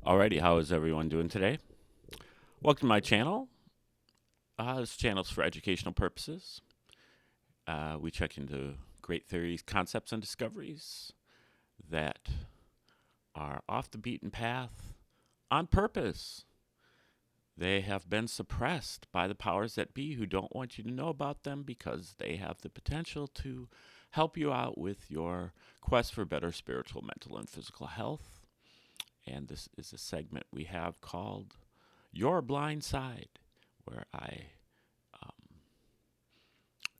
Alrighty, how is everyone doing today? Welcome to my channel. This channel's for educational purposes. We check into great theories, concepts, and discoveries that are off the beaten path on purpose. They have been suppressed by the powers that be who don't want you to know about them because they have the potential to help you out with your quest for better spiritual, mental, and physical health. And this is a segment we have called Your Blind Side, where I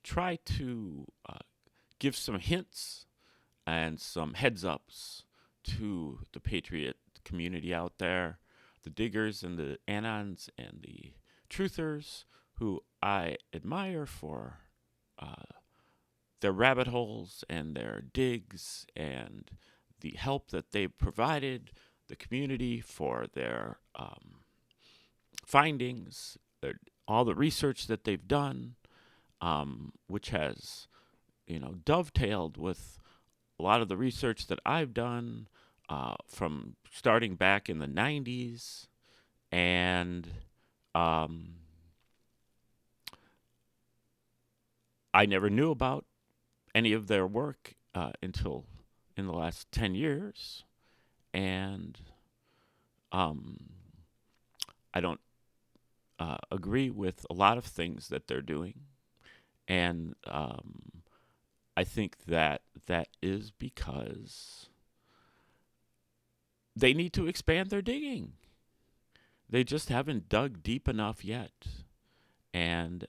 try to give some hints and some heads ups to the patriot community out there, the diggers and the anons and the truthers who I admire for their rabbit holes and their digs and the help that they've provided the community for their findings, all the research that they've done, which has, dovetailed with a lot of the research that I've done from starting back in the 90s. And I never knew about any of their work until in the last 10 years. And I don't agree with a lot of things that they're doing. And I think that is because they need to expand their digging. They just haven't dug deep enough yet. And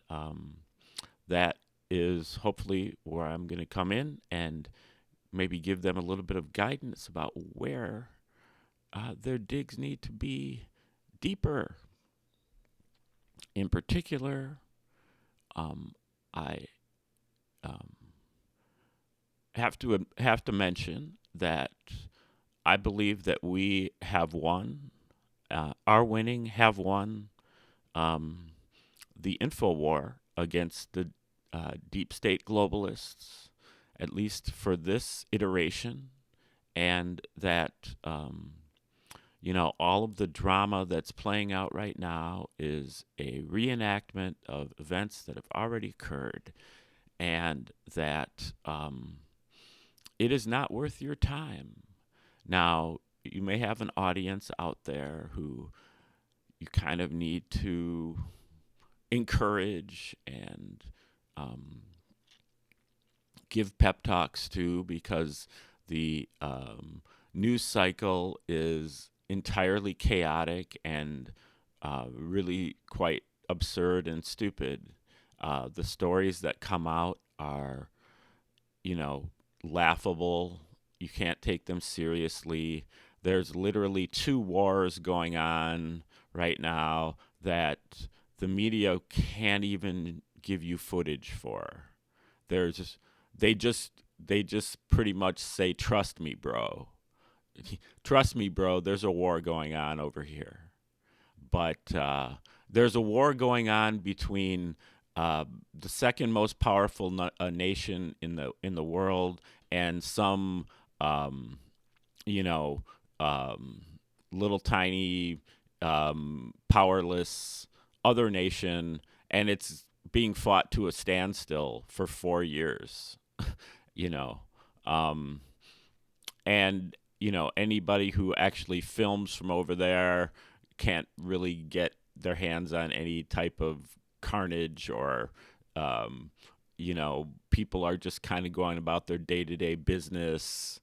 that is hopefully where I'm going to come in and maybe give them a little bit of guidance about where their digs need to be deeper. In particular, I have to mention that I believe that we have won, have won the info war against the deep state globalists, at least for this iteration, and that all of the drama that's playing out right now is a reenactment of events that have already occurred, and that it is not worth your time. Now, you may have an audience out there who you kind of need to encourage and give pep talks to because the news cycle is entirely chaotic and really quite absurd and stupid. The stories that come out are, laughable. You can't take them seriously. There's literally 2 wars going on right now that the media can't even give you footage for. They just pretty much say, "Trust me, bro." Trust me, bro, there's a war going on over here. But there's a war going on between the second most powerful nation in the world and some little tiny powerless other nation, and it's being fought to a standstill for 4 years. you know, and anybody who actually films from over there can't really get their hands on any type of carnage or people are just kind of going about their day-to-day business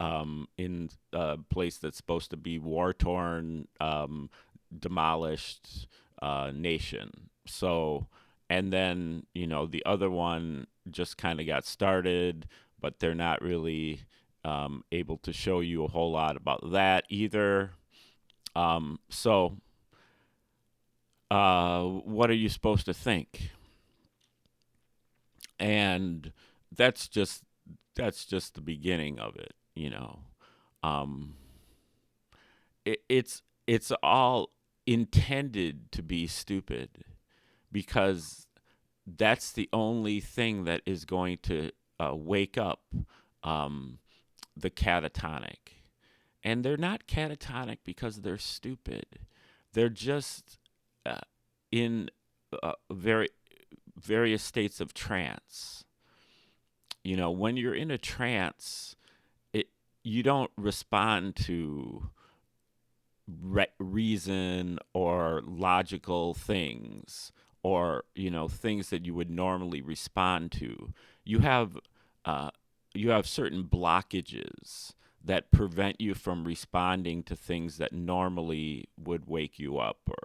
in a place that's supposed to be war-torn, demolished nation. So, and then the other one just kind of got started, but they're not really able to show you a whole lot about that either. So what are you supposed to think? And that's just the beginning of it. It's all intended to be stupid because that's the only thing that is going to wake up the catatonic. And they're not catatonic because they're stupid. They're just uh, in very various states of trance. When you're in a trance, it you don't respond to reason or logical things, or things that you would normally respond to. You have uh, you have certain blockages that prevent you from responding to things that normally would wake you up, or.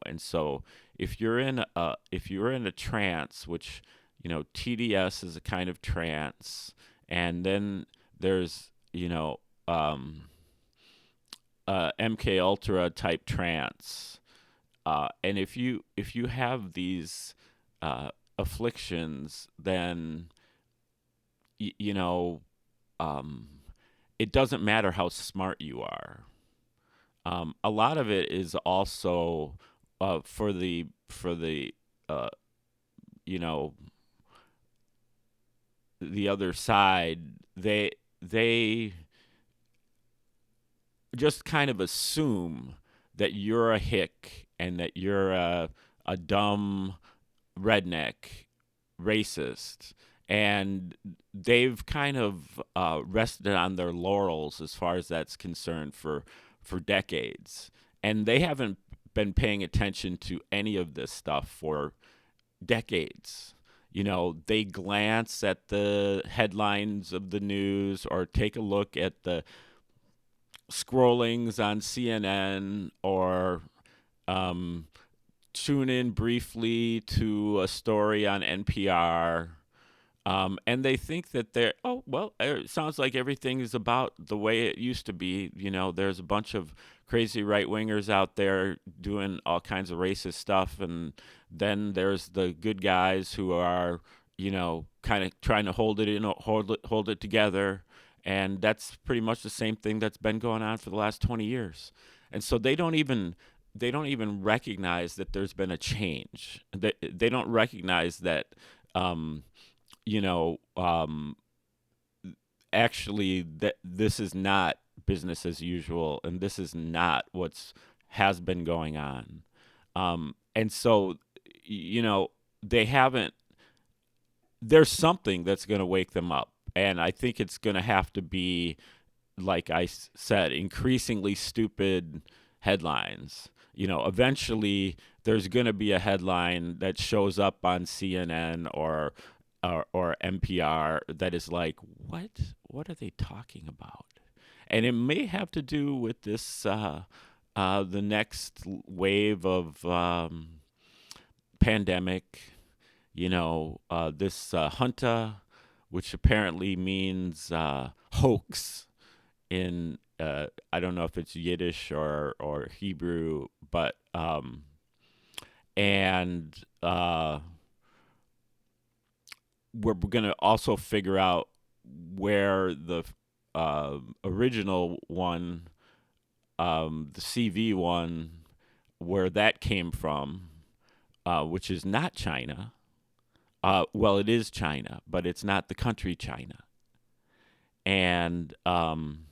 And so if you're in a trance, which TDS is a kind of trance, and then there's MK Ultra type trance. And if you have these afflictions, then y- you know um, it doesn't matter how smart you are. A lot of it is also for the uh, you know the other side. They just kind of assume that you're a hick and that you're a dumb redneck racist. And they've kind of rested on their laurels as far as that's concerned for decades. And they haven't been paying attention to any of this stuff for decades. They glance at the headlines of the news or take a look at the scrollings on CNN, or um, tune in briefly to a story on NPR. And they think that oh, well, it sounds like everything is about the way it used to be. There's a bunch of crazy right wingers out there doing all kinds of racist stuff. And then there's the good guys who are, kind of trying to hold it together. And that's pretty much the same thing that's been going on for the last 20 years. And so they don't even recognize that there's been a change. They don't recognize that, um, you know, um, actually that this is not business as usual, and this is not what's has been going on. And so, they haven't. There's something that's going to wake them up, and I think it's going to have to be, like I said, increasingly stupid headlines. Eventually there's going to be a headline that shows up on CNN or NPR that is like, what? What are they talking about? And it may have to do with this, the next wave of pandemic. This junta, which apparently means hoax in I don't know if it's Yiddish or Hebrew, but and we're going to also figure out where the original one, the CV one, where that came from, which is not China. Well, it is China, but it's not the country China. And some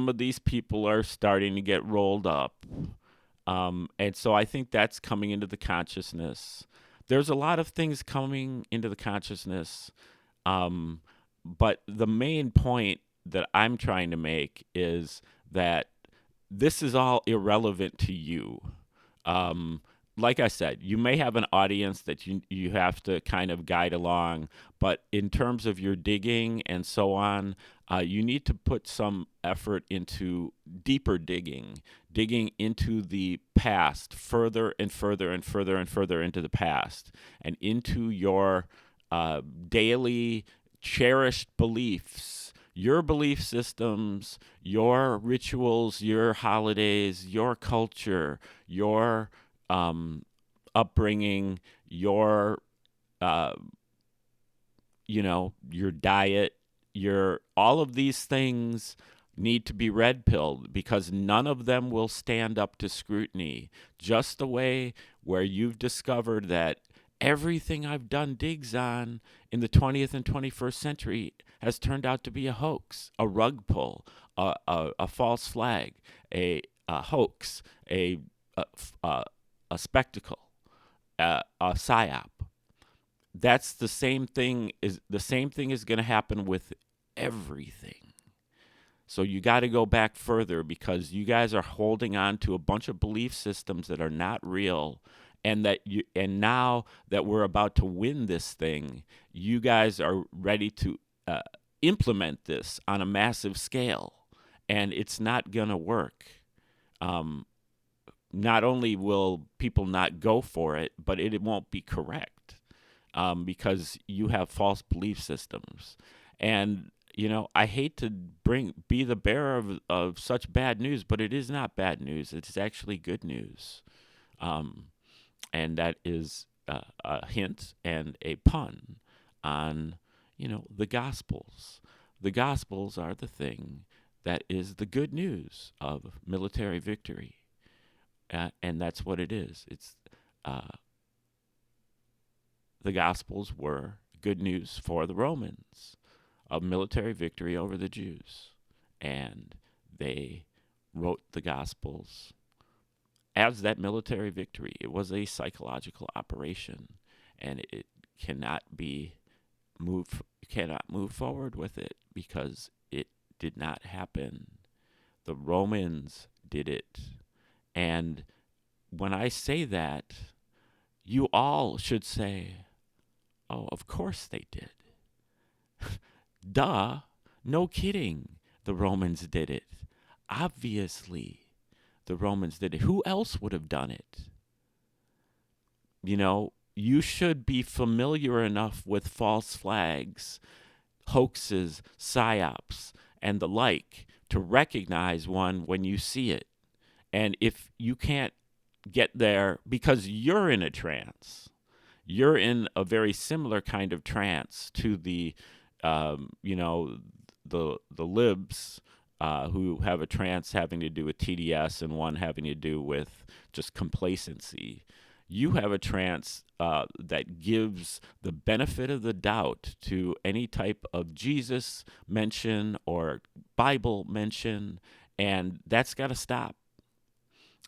of these people are starting to get rolled up. And so I think that's coming into the consciousness. There's a lot of things coming into the consciousness. But the main point that I'm trying to make is that this is all irrelevant to you. Like I said, you may have an audience that you have to kind of guide along, but in terms of your digging and so on, you need to put some effort into deeper digging into the past, further and further and further and further into the past, and into your daily cherished beliefs, your belief systems, your rituals, your holidays, your culture, your upbringing, your uh, your diet, your all of these things need to be red pilled, because none of them will stand up to scrutiny. Just the way where you've discovered that everything I've done digs on in the 20th and 21st century has turned out to be a hoax, a rug pull, a false flag, a hoax, a, a, a spectacle, a psyop. That's the same thing. The same thing is going to happen with everything. So you got to go back further, because you guys are holding on to a bunch of belief systems that are not real, and now that we're about to win this thing, you guys are ready to implement this on a massive scale, and it's not going to work. Not only will people not go for it, but it won't be correct, because you have false belief systems. And I hate to be the bearer of such bad news, but it is not bad news. It's actually good news. And that is a hint and a pun on, the Gospels. The Gospels are the thing that is the good news of military victory. And that's what it is. It's the Gospels were good news for the Romans of military victory over the Jews. And they wrote the Gospels as that military victory. It was a psychological operation, and it cannot move forward with it, because it did not happen. The Romans did it. And when I say that, you all should say, oh, of course they did. Duh. No kidding. The Romans did it. Obviously, the Romans did it. Who else would have done it? You should be familiar enough with false flags, hoaxes, psyops, and the like to recognize one when you see it. And if you can't get there because you're in a trance, you're in a very similar kind of trance to the libs who have a trance having to do with TDS, and one having to do with just complacency. You have a trance that gives the benefit of the doubt to any type of Jesus mention or Bible mention, and that's got to stop.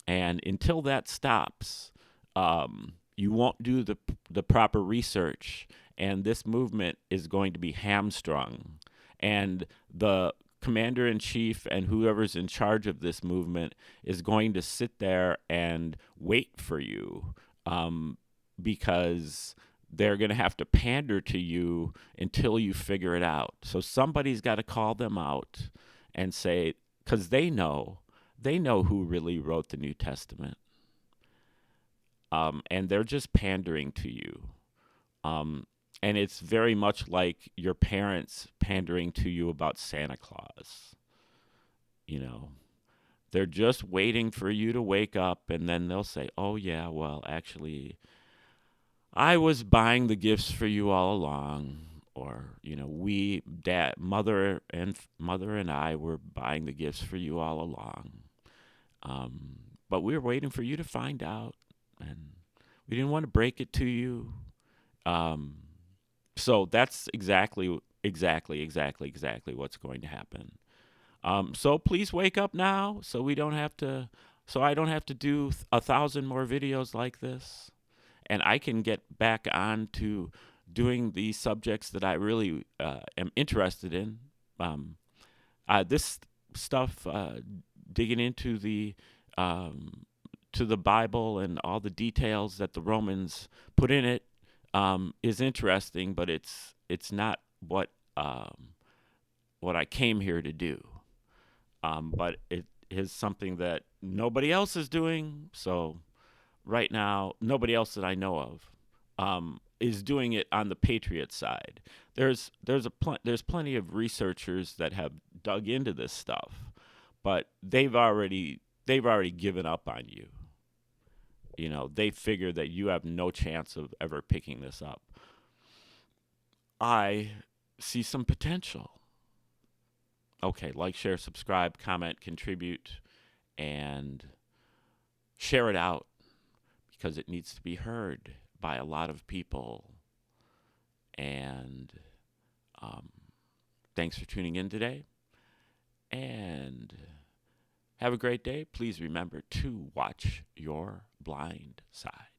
And until that stops, you won't do the proper research, and this movement is going to be hamstrung. And the commander-in-chief and whoever's in charge of this movement is going to sit there and wait for you, because they're going to have to pander to you until you figure it out. So somebody's got to call them out and say, because they know who really wrote the New Testament. And they're just pandering to you. And it's very much like your parents pandering to you about Santa Claus. They're just waiting for you to wake up, and then they'll say, oh, yeah, well, actually, I was buying the gifts for you all along. Or, mother and I were buying the gifts for you all along. But we were waiting for you to find out, and we didn't want to break it to you. So that's exactly what's going to happen. So please wake up now, so I don't have to do 1,000 more videos like this, and I can get back on to doing the subjects that I really am interested in. This stuff, digging into the to the Bible and all the details that the Romans put in it, is interesting, but it's not what I came here to do. But it is something that nobody else is doing. So right now, nobody else that I know of is doing it on the Patriot side. There's plenty of researchers that have dug into this stuff, but they've already given up on you. They figure that you have no chance of ever picking this up. I see some potential. Okay, like, share, subscribe, comment, contribute, and share it out, because it needs to be heard by a lot of people. And Thanks for tuning in today. And have a great day. Please remember to watch your blind side.